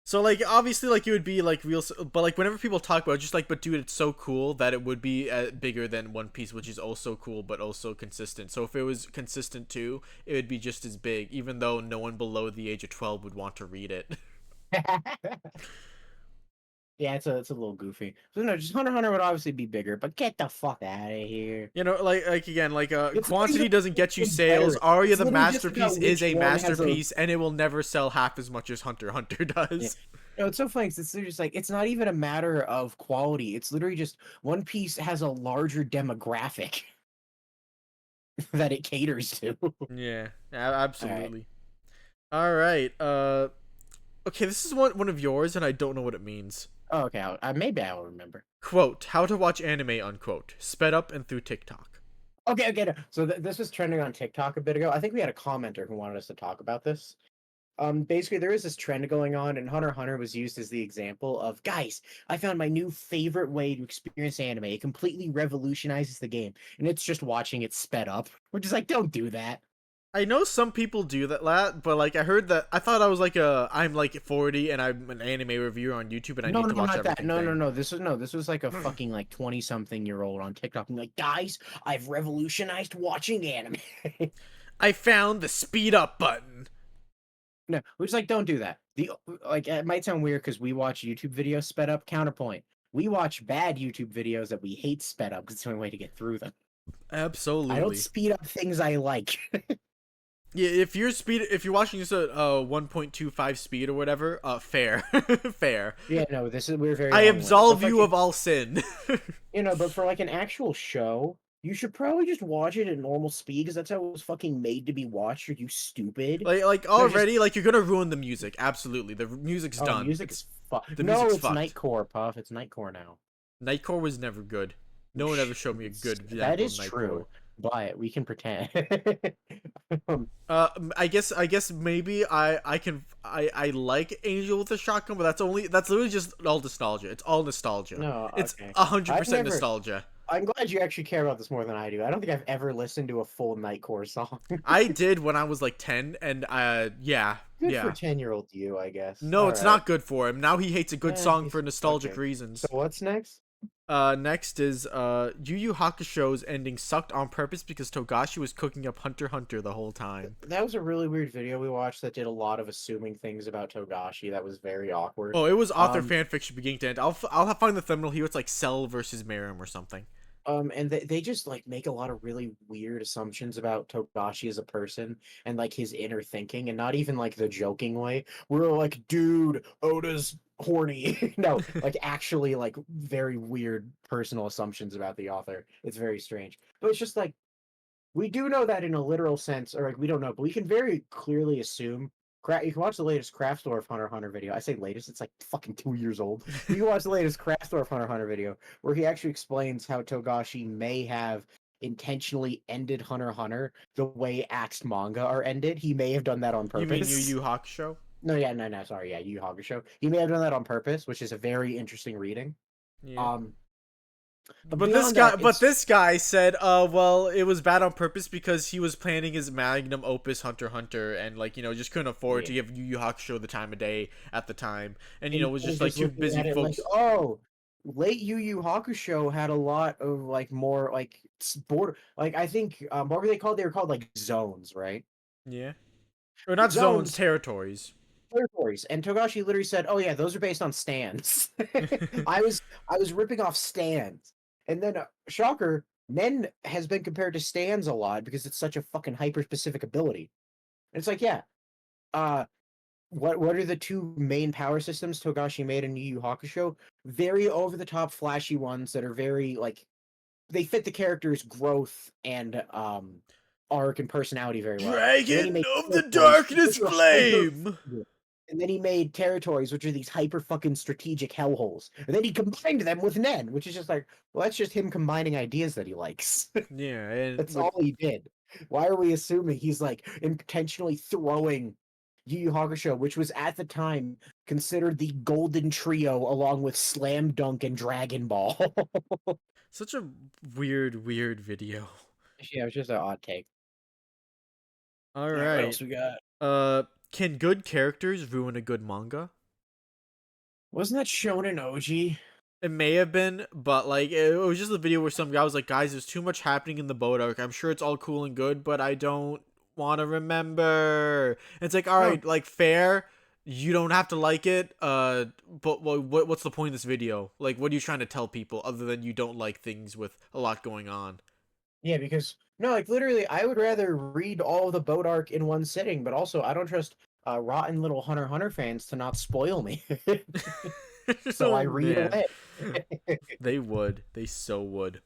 So like obviously like it would be like real, but like whenever people talk about it, just like, but dude, it's so cool that it would be bigger than One Piece, which is also cool but also consistent. So if it was consistent too, it would be just as big, even though no one below the age of 12 would want to read it. Yeah, it's a little goofy. So no, just Hunter x Hunter would obviously be bigger, but get the fuck out of here. You know, like again, like It's quantity not even- doesn't get you it's sales. better. Arya It's the literally just Masterpiece about is a which one has a- masterpiece, and it will never sell half as much as Hunter x Hunter does. No, it's so funny because it's just like it's not even a matter of quality. It's literally just One Piece has a larger demographic that it caters to. Yeah, absolutely. All right. Okay, this is one of yours, and I don't know what it means. Oh, okay, maybe I'll remember. Quote, how to watch anime, unquote. Sped up and through TikTok. Okay. No. So this was trending on TikTok a bit ago. I think we had a commenter who wanted us to talk about this. Basically, there is this trend going on, and Hunter x Hunter was used as the example of, guys, I found my new favorite way to experience anime. It completely revolutionizes the game, and it's just watching it sped up. We're just like, don't do that. I know some people do that, but like I heard that I thought I was like I'm like 40 and I'm an anime reviewer on YouTube and I need to watch not everything. that. No. This was like a fucking like 20-something-year-old on TikTok. And like, guys, I've revolutionized watching anime. I found the speed up button. No, we're just like, don't do that. It might sound weird because we watch YouTube videos sped up. Counterpoint: we watch bad YouTube videos that we hate sped up because it's the only way to get through them. Absolutely. I don't speed up things I like. Yeah, if you're watching this at 1.25 speed or whatever, fair, fair. Yeah, no, we're very I long-winded. But absolve for, you like, of all sin. but for like an actual show, you should probably just watch it at normal speed because that's how it was fucking made to be watched. Are you stupid? like No, just already, like you're gonna ruin the music. Absolutely, the music's oh, done. music is The No, music's it's fucked. Nightcore, Puff. It's Nightcore now. Nightcore was never good. No one ever showed me a good That example of is Nightcore. true, but we can pretend. Um, I guess maybe I like Angel with a Shotgun, but that's literally just all nostalgia. It's all nostalgia. no, It's okay. hundred I've percent never. nostalgia. I'm glad you actually care about this more than I do. I don't think I've ever listened to a full Nightcore song. I did when I was like 10, and yeah, Good for yeah. 10-year-old you, I guess. No, All it's right. not good for him. Now he hates a good song He's for nostalgic okay. So reasons. what's next? Next is Yu Yu Hakusho's ending sucked on purpose because Togashi was cooking up Hunter x Hunter the whole time. That was a really weird video we watched that did a lot of assuming things about Togashi. That was very awkward. Oh, it was author Um, fanfiction beginning to end. I'll find the thumbnail here. It's like Cell versus Mirim or something. and they just like make a lot of really weird assumptions about Togashi as a person and like his inner thinking, and not even like the joking way. We're like, dude, Oda's horny. No, like actually like very weird personal assumptions about the author. It's very strange. But it's just like we do know that in a literal sense, or like we don't know, but we can very clearly assume. You can watch the latest Craftsdorf Hunter x Hunter video. I say latest, it's like fucking 2 years old. You can watch the latest Craftsdorf Hunter x Hunter video where he actually explains how Togashi may have intentionally ended Hunter x Hunter the way Axed manga are ended. He may have done that on You mean Yu purpose. Yu Hakusho? No, yeah, no, sorry, yeah, Yu Yu Hakusho. He may have done that on purpose, which is a very interesting reading. Yeah. Um, but But this beyond guy, that, but it's this guy said, well, it was bad on purpose because he was planning his magnum opus Hunter x Hunter, and like just couldn't afford to yeah. give Yu Yu Hakusho the time of day at the time, and And was people just like just too looking busy at it like, folks. oh, late Yu Yu Hakusho had a lot of like more like border. Like I think what were they called? They were called like zones, right? Yeah, or not zones, Zones, territories. territories. And Togashi literally said, "Oh yeah, those are based on stands." I was I was ripping off stands, and then shocker, Nen has been compared to stands a lot because it's such a fucking hyper specific ability. And it's like, yeah, uh, what are the two main power systems Togashi made in Yu Yu Hakusho? Very over the top, flashy ones that are very like they fit the character's growth and arc and personality very well. And then he Dragon made of the territories, Darkness which are hyper. Flame. And then he made territories, which are these hyper fucking strategic hellholes. And then he combined them with Nen, which is just like, well, that's just him combining ideas that he likes. Yeah, and That's all he did. Why are we assuming he's like intentionally throwing Yu Yu Hakusho, which was at the time considered the golden trio along with Slam Dunk and Dragon Ball? such a weird video. Yeah, it was just an odd take. All All right, what right. else we got? Can good characters ruin a good manga? Wasn't that Shonen OG? It may have been, but like it was just a video where some guy was like, "Guys, there's too much happening in the boat arc. I'm sure it's all cool and good, but I don't want to remember." And it's like, all No. right, like fair. You don't have to like it. But what's the point of this video? Like, what are you trying to tell people other than you don't like things with a lot going on? Yeah, because no, like literally, I would rather read all of the boat arc in one sitting, but also I don't trust rotten little Hunter x Hunter fans to not spoil me. So I Oh read man, away. they would. They so would.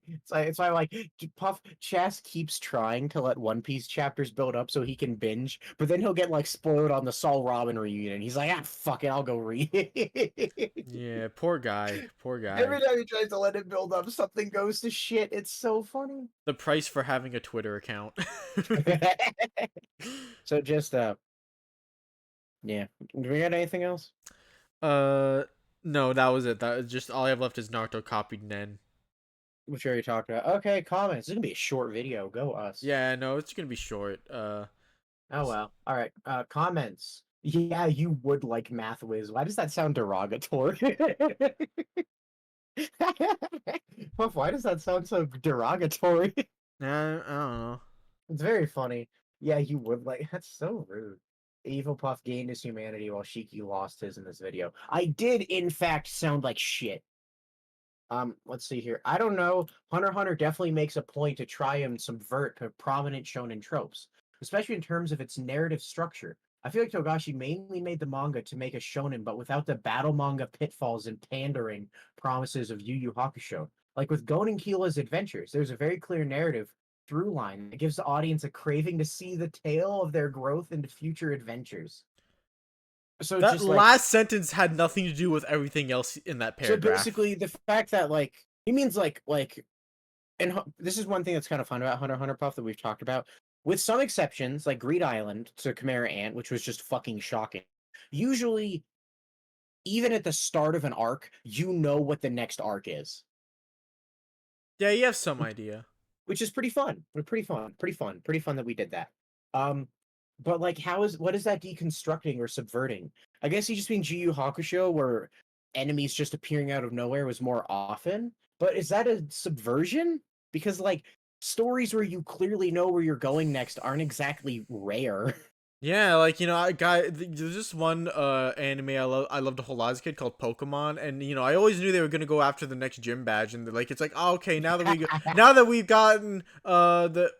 It's like Puff Chas keeps trying to let One Piece chapters build up so he can binge, but then he'll get like spoiled on the Sol Robin reunion. He's like, ah, fuck it, I'll go read it. Yeah, poor guy. Poor guy. Every time he tries to let it build up, something goes to shit. It's so funny. The price for having a Twitter account. So just yeah. Do we got anything else? Uh, no, that was it. That was just all I have left is Naruto copied Nen. Which we already talked about. Okay, comments. This is gonna be a short video. Go us. Yeah, no, it's gonna be short. Oh well. All right. Comments. Yeah, you would like Math Whiz. Why does that sound derogatory? Puff, why does that sound so derogatory? I don't know. It's very funny. Yeah, you would like. That's so rude. Evil Puff gained his humanity while Shiki lost his in this video. I did, in fact, sound like shit. Let's see here. I don't know. Hunter x Hunter definitely makes a point to try and subvert prominent shonen tropes, especially in terms of its narrative structure. I feel like Togashi mainly made the manga to make a shonen, but without the battle manga pitfalls and pandering promises of Yu Yu Hakusho. Like with Gon and Kila's adventures, there's a very clear narrative through line that gives the audience a craving to see the tale of their growth into future adventures. So That just like last sentence had nothing to do with everything else in that so paragraph. basically the fact that like he means like and this is one thing that's kind of fun about Hunter x Hunter Puff that we've talked about. With some exceptions, like Greed Island to Chimera Ant, which was just fucking shocking. Usually, even at the start of an arc, you know what the next arc is, Yeah, you have some idea. which is pretty fun. Pretty fun that we did that. Um, but like, what is that deconstructing or subverting? I guess you just mean Yu Yu Hakusho, where enemies just appearing out of nowhere was more often. But is that a subversion? Because like stories where you clearly know where you're going next aren't exactly rare. Yeah, like there's this one anime I loved a whole lot as a kid called Pokemon, and I always knew they were gonna go after the next gym badge, and like it's like, oh, okay, now that we've gotten the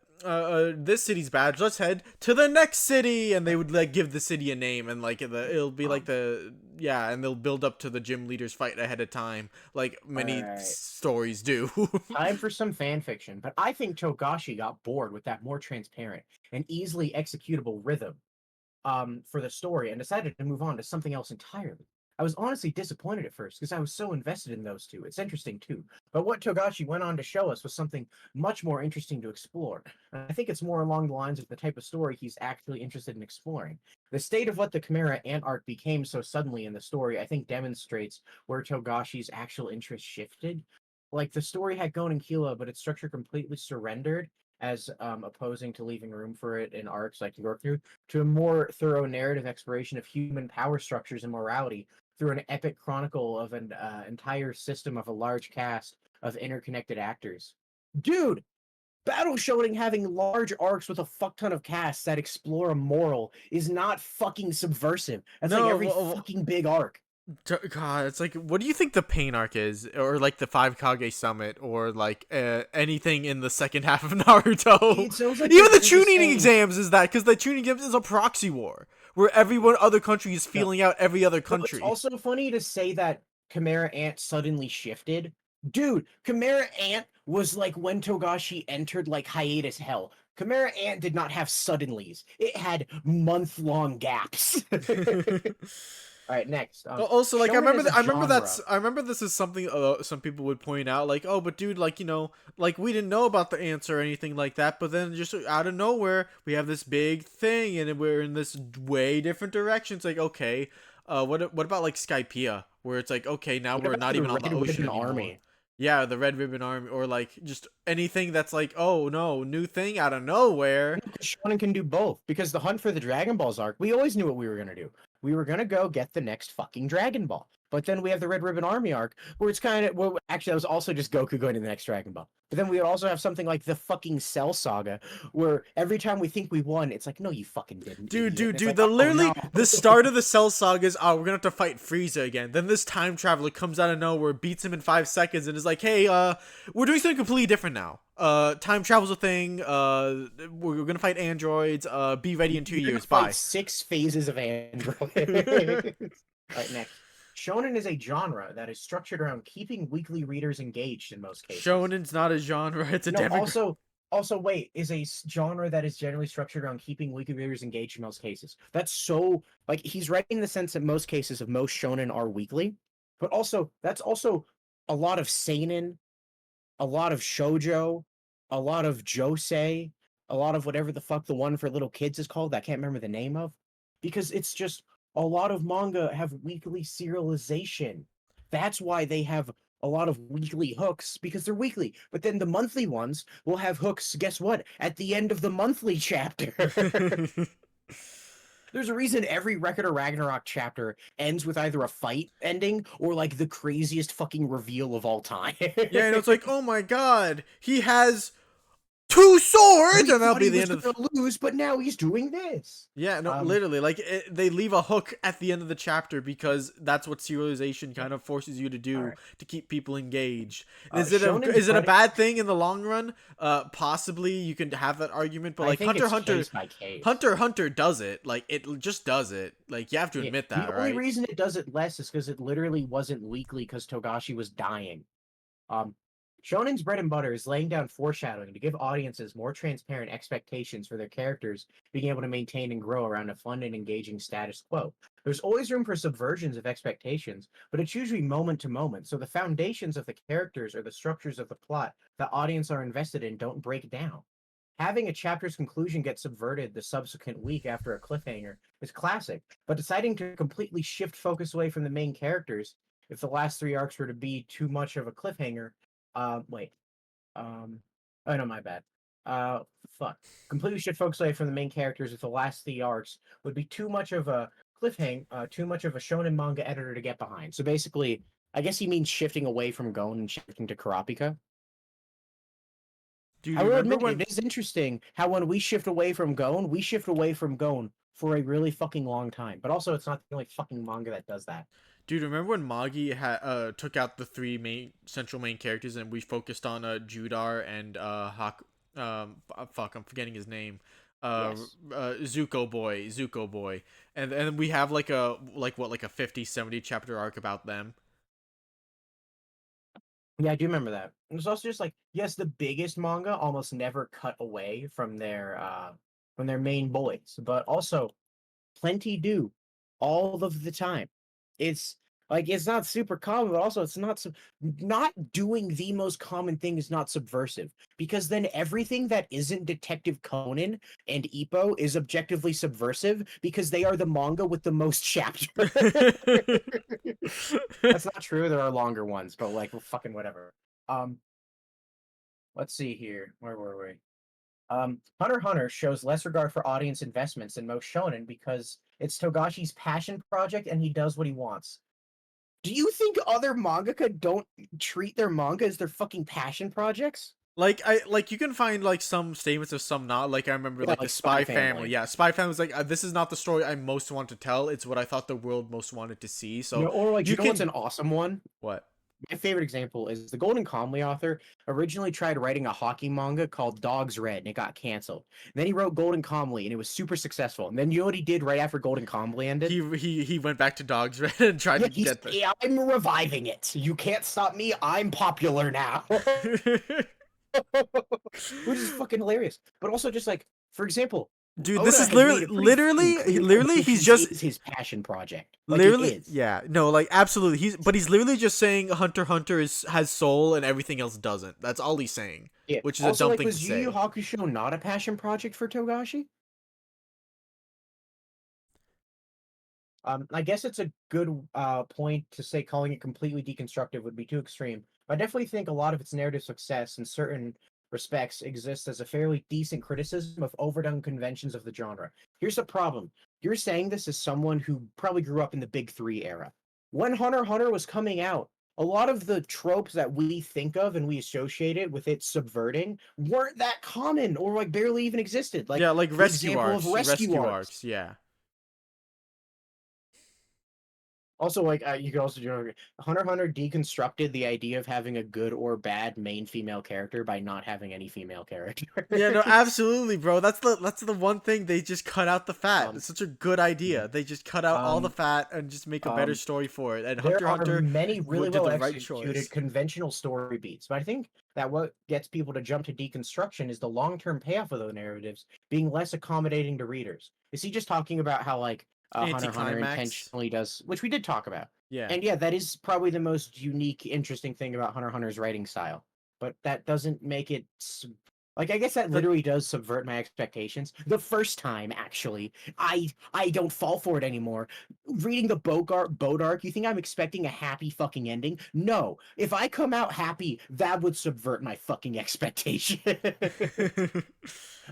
this city's badge, let's head to the next city, and they would like give the city a name, and like it'll be like and they'll build up to the gym leaders fight ahead of time, like many Alright. stories do. Time for some fan fiction, but I think Togashi got bored with that more transparent and easily executable rhythm for the story and decided to move on to something else entirely. I was honestly disappointed at first because I was so invested in those two. It's interesting too. But what Togashi went on to show us was something much more interesting to explore. And I think it's more along the lines of the type of story he's actually interested in exploring. The state of what the Chimera Ant arc became so suddenly in the story, I think demonstrates where Togashi's actual interest shifted. Like the story had Gon and Kila, but its structure completely surrendered as opposing to leaving room for it in arcs I can go through to a more thorough narrative exploration of human power structures and morality through an epic chronicle of an entire system of a large cast of interconnected actors. Dude, Battle Shonen having large arcs with a fuck ton of casts that explore a moral is not fucking subversive. That's like No, every fucking big arc. God, it's like, what do you think the pain arc is, or like the Five Kage Summit, or like anything in the second half of Naruto? It sounds like Even the they're tuning saying- exams is that, because the tuning exams is a proxy war where other country is feeling out every other country. It's also funny to say that Chimera Ant suddenly shifted. Dude, Chimera Ant was like when Togashi entered like hiatus hell. Chimera Ant did not have suddenlies. It had month-long gaps. All right, next. Also, like, Shonen is a I genre. remember this is something some people would point out, like, oh, but dude, like, like we didn't know about the answer or anything like that, but then just out of nowhere we have this big thing, and we're in this way different direction. It's like, okay, what about like Skypiea, where it's like, okay, now What we're about not the even on the Red ocean Ribbon anymore. Army? Yeah, the Red Ribbon Army, or like just anything that's like, oh no, new thing out of nowhere. Shonen can do both because the Hunt for the Dragon Balls arc, we always knew what we were gonna do. We were gonna go get the next fucking Dragon Ball. But then we have the Red Ribbon Army arc, where it's kind of well, actually, that was also just Goku going to the next Dragon Ball. But then we would also have something like the fucking Cell Saga, where every time we think we won, it's like, no, you fucking didn't. Dude, idiot. And it's dude, like, the oh, literally no. the start of the Cell Saga is, oh, we're gonna have to fight Frieza again. Then this time traveler comes out of nowhere, beats him in 5 seconds, and is like, hey, we're doing something completely different now. Time travel's a thing. We're gonna fight androids. Be ready in 2 You're years. gonna fight Bye. 6 phases of Android. All right, next. Shonen is a genre that is structured around keeping weekly readers engaged in most cases. Shonen's not a genre. It's a No, demographic. also wait, is a genre that is generally structured around keeping weekly readers engaged in most cases. That's so like he's right in the sense that most cases of most shonen are weekly, but also that's also a lot of seinen, a lot of shoujo, a lot of josei, a lot of whatever the fuck the one for little kids is called that I can't remember the name of, because it's just a lot of manga have weekly serialization. That's why they have a lot of weekly hooks because they're weekly. But then the monthly ones will have hooks, guess what? At the end of the monthly chapter. There's a reason every Record of Ragnarok chapter ends with either a fight ending or like the craziest fucking reveal of all time. Yeah, and it's like, oh my god, he has 2 swords, We and that'll thought be he the was end of the. gonna lose, but now he's doing this. Yeah, no, Um, literally, like they leave a hook at the end of the chapter because that's what serialization kind of forces you to all do right. to keep people engaged. And Shonen's is it a bread. bad thing in the long run? Possibly you can have that argument, but I like think it's case by case. Hunter x Hunter does it. Like it just does it. Like you have to Yeah, admit the that, only right? reason it does it less is because it literally wasn't weekly because Togashi was dying. Um, Shonen's bread and butter is laying down foreshadowing to give audiences more transparent expectations for their characters being able to maintain and grow around a fun and engaging status quo. There's always room for subversions of expectations, but it's usually moment to moment, so the foundations of the characters or the structures of the plot the audience are invested in don't break down. Having a chapter's conclusion get subverted the subsequent week after a cliffhanger is classic, but deciding to completely shift focus away from the main characters, if the last 3 arcs were to be too much of a cliffhanger, wait, um, oh no, my bad. Uh, fuck. Completely shift focus away from the main characters if the last 3 arcs would be too much of a too much of a shonen manga editor to get behind. So basically, I guess he means shifting away from Gon and shifting to Karapika. Dude, I you will remember admit when? it is interesting how when we shift away from Gon, we shift away from Gon for a really fucking long time. But also, it's not the only fucking manga that does that. Dude, remember when Magi took out the 3 central main characters and we focused on Judar and fuck, I'm forgetting his name. Yes. Zuko boy. And we have like a 50 70 chapter arc about them. Yeah, I do remember that. And it's also just like, yes, the biggest manga almost never cut away from their main boys, but also plenty do all of the time. It's like it's not super common, but also it's not not doing the most common thing is not subversive because then everything that isn't Detective Conan and Ippo is objectively subversive because they are the manga with the most chapters. That's not true. There are longer ones, but like well, fucking whatever. Um, let's see here. Where were we? Hunter x Hunter shows less regard for audience investments than most shonen because it's Togashi's passion project and he does what he wants. Do you think other mangaka don't treat their manga as their fucking passion projects? Like you can find like some statements of some not. Like I remember Yeah, like the like Spy Spy Family. Family. Yeah, Spy Family was like this is not the story I most want to tell. It's what I thought the world most wanted to see. You know, So or like, you you know what's can an awesome one? what? My favorite example is the Golden Kamuy author originally tried writing a hockey manga called Dogs Red and it got canceled. And then he wrote Golden Kamuy and it was super successful. And then you know what he did right after Golden Kamuy ended? He went back to Dogs Red and tried Yeah, to he's get the. yeah, I'm reviving it. You can't stop me. I'm popular now. Which is fucking hilarious. But also just like, for example, Dude, this Oda is has made it pretty fucking clear that One he's Piece just is his passion project. Like it literally is. yeah no like absolutely he's literally just saying Hunter x Hunter has soul and everything else doesn't. That's all he's saying, Yeah. which is a Also, dumb like, thing to was Yu Yu say. Hakusho not a passion project for Togashi? I guess it's a good point to say calling it completely deconstructive would be too extreme. I definitely think a lot of its narrative success in certain respects exists as a fairly decent criticism of overdone conventions of the genre. Here's the problem. You're saying this as someone who probably grew up in the Big Three era. When Hunter x Hunter was coming out, a lot of the tropes that we think of and we associate it with it subverting weren't that common or like barely even existed. Like Yeah, like the example of rescue rescue arcs. arcs, yeah. Also, like you could also do Hunter x Hunter deconstructed the idea of having a good or bad main female character by not having any female Yeah, no, characters. absolutely, bro. That's the one thing they just cut out the fat. um, It's such a good yeah. idea. They just cut out all the um, fat and just make a better um, story for it. And there Hunter x are Hunter many really did well the right executed choice. conventional story beats, but I think that what gets people to jump to deconstruction is the long term payoff of those narratives being less accommodating to readers. Is he just talking about how like Hunter x Hunter Anticlimax. intentionally does, which we did talk about, Yeah. and yeah, that is probably the most unique, interesting thing about Hunter x Hunter's writing style. But that doesn't make it like I guess that That literally does subvert my expectations. The first time, actually, I don't fall for it anymore. Reading the boat arc, you think I'm expecting a happy fucking ending? No. If I come out happy, that would subvert my fucking expectation.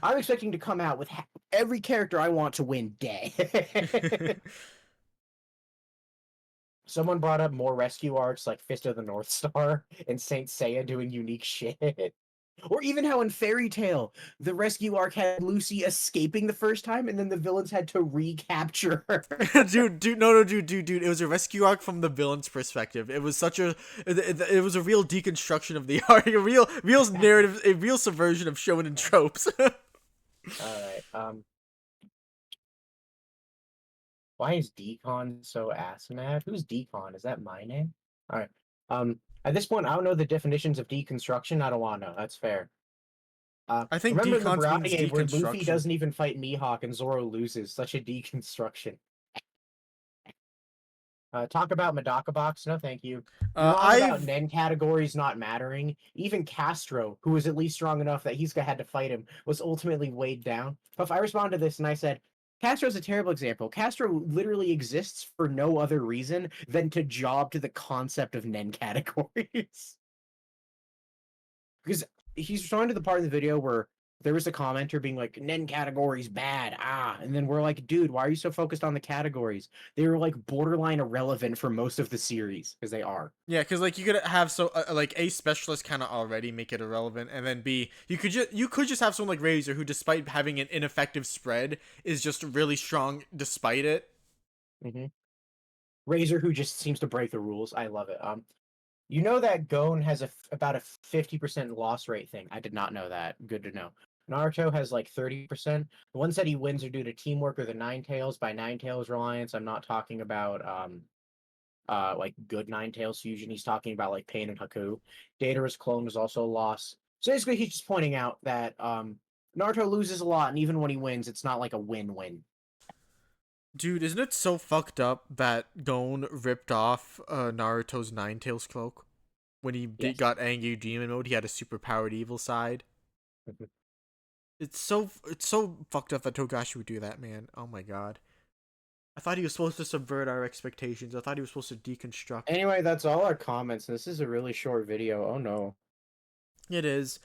I'm expecting to come out with every character I want to win dead. Someone brought up more rescue arcs like Fist of the North Star and Saint Seiya doing unique shit. Or even how in Fairy Tail, the rescue arc had Lucy escaping the first time, and then the villains had to recapture her. dude. It was a rescue arc from the villain's perspective. It was it was a real deconstruction of the arc, a real narrative, a real subversion of shonen tropes. All right. Why is Decon so ass mad? Who's Decon? Is that my name? All right. At this point, I don't know the definitions of deconstruction. I don't want to know. That's fair. I think Remember the decons means Karate where Luffy deconstruction. doesn't even fight Mihawk and Zoro loses. Such a deconstruction. Talk about Medaka Box. No, thank you. You're wrong about Nen categories not mattering. Even Castro, who was at least strong enough that he's had to fight him, was ultimately weighed down. Puff, I responded to this and I said, Castro's a terrible example. Castro literally exists for no other reason than to job to the concept of Nen categories. Because he's responding to the part of the video where there was a commenter being like, Nen categories bad, and then we're like, dude, why are you so focused on the categories? They were like borderline irrelevant for most of the series, because they are. Yeah, because like you could have like a specialist kind of already make it irrelevant, and then B, you could just have someone like Razor who, despite having an ineffective spread, is just really strong despite it. Razor who just seems to break the rules. I love it. You know that Gon has about a 50% loss rate thing. I did not know that. Good to know. Naruto has like 30%. The ones that he wins are due to teamwork or the Nine Tails. By Nine Tails reliance, I'm not talking about like good Nine Tails fusion. He's talking about like Pain and Haku. Datara's clone is also a loss. So basically, he's just pointing out that Naruto loses a lot, and even when he wins, it's not like a win-win. Dude, isn't it so fucked up that Gon ripped off Naruto's Nine Tails cloak? When he got angry demon mode, he had a super powered evil side. It's so fucked up that Togashi would do that, man. Oh my god. I thought he was supposed to subvert our expectations. I thought he was supposed to deconstruct. Anyway, that's all our comments. This is a really short video. Oh no. It is.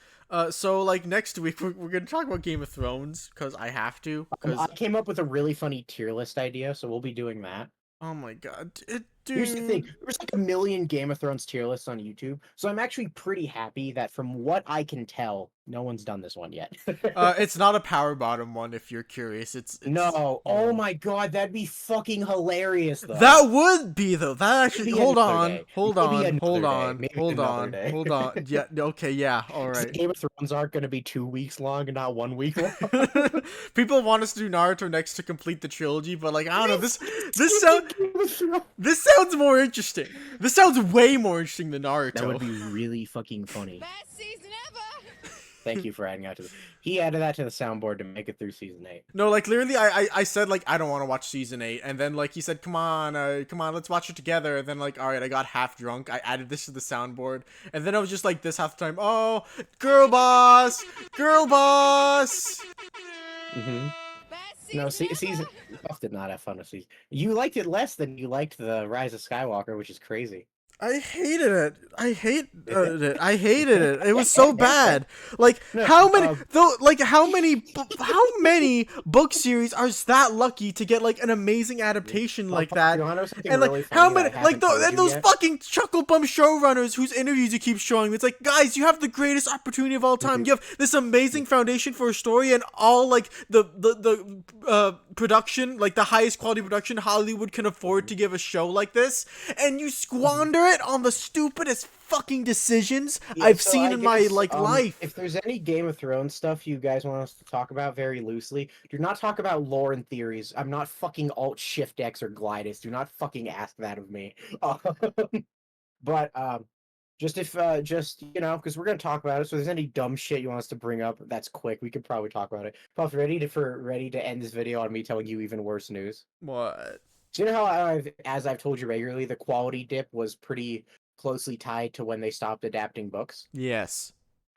So like next week we're gonna talk about Game of Thrones because I have to. I came up with a really funny tier list idea, so we'll be doing that. Oh my god, dude. Here's the thing: there's like a million Game of Thrones tier lists on YouTube, so I'm actually pretty happy that, from what I can tell, no one's done this one yet. It's not a power bottom one. If you're curious, it's no. Oh my god, that'd be fucking hilarious, though. That would be though. That actually. Maybe Hold on. Yeah. Okay. Yeah. All right. Game of Thrones aren't going to be 2 weeks long and not 1 week long. People want us to do Naruto next to complete the trilogy, but like I don't know. This sounds more interesting. This sounds way more interesting than Naruto. That would be really fucking funny. Best season ever. Thank you for adding that to the... He added that to the soundboard to make it through season 8. No, like literally, I said like I don't want to watch season 8, and then like he said, come on, let's watch it together. And then like, all right, I got half drunk. I added this to the soundboard, and then I was just like this half the time. Oh, girl boss. No, season. Buff did not have fun with season. You liked it less than you liked the Rise of Skywalker, which is crazy. I hated it. I hated it. It was so bad. Like how many book series are that lucky to get like an amazing adaptation like that? And like how many those fucking chuckle bum showrunners whose interviews you keep showing me. It's like, guys, you have the greatest opportunity of all time. You have this amazing foundation for a story, and all like the production, like the highest quality production Hollywood can afford to give a show like this, and you squander it on the stupidest fucking decisions I've seen in my life. If there's any Game of Thrones stuff you guys want us to talk about very loosely, do not talk about lore and theories. I'm not fucking Alt Shift X or Glidus. Do not fucking ask that of me. But just you know, because we're gonna talk about it. So if there's any dumb shit you want us to bring up, that's quick. We could probably talk about it. Puff, ready to end this video on me telling you even worse news? What? So you know how as I've told you regularly, the quality dip was pretty closely tied to when they stopped adapting books? Yes.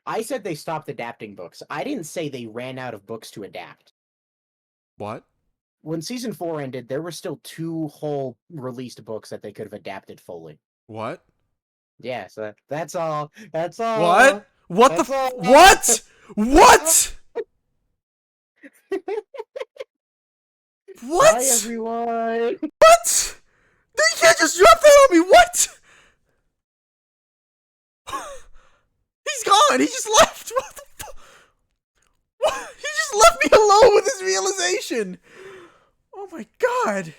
I said they stopped adapting books. I didn't say they ran out of books to adapt. What? When season 4 ended, there were still 2 whole released books that they could have adapted fully. What? Yeah, so that's all. That's all. What? What that's the all. What? What? What? Bye, everyone. What? You can't just drop that on me. What? He he's gone. He just left. What the fuck? What? He just left me alone with his realization. Oh my god.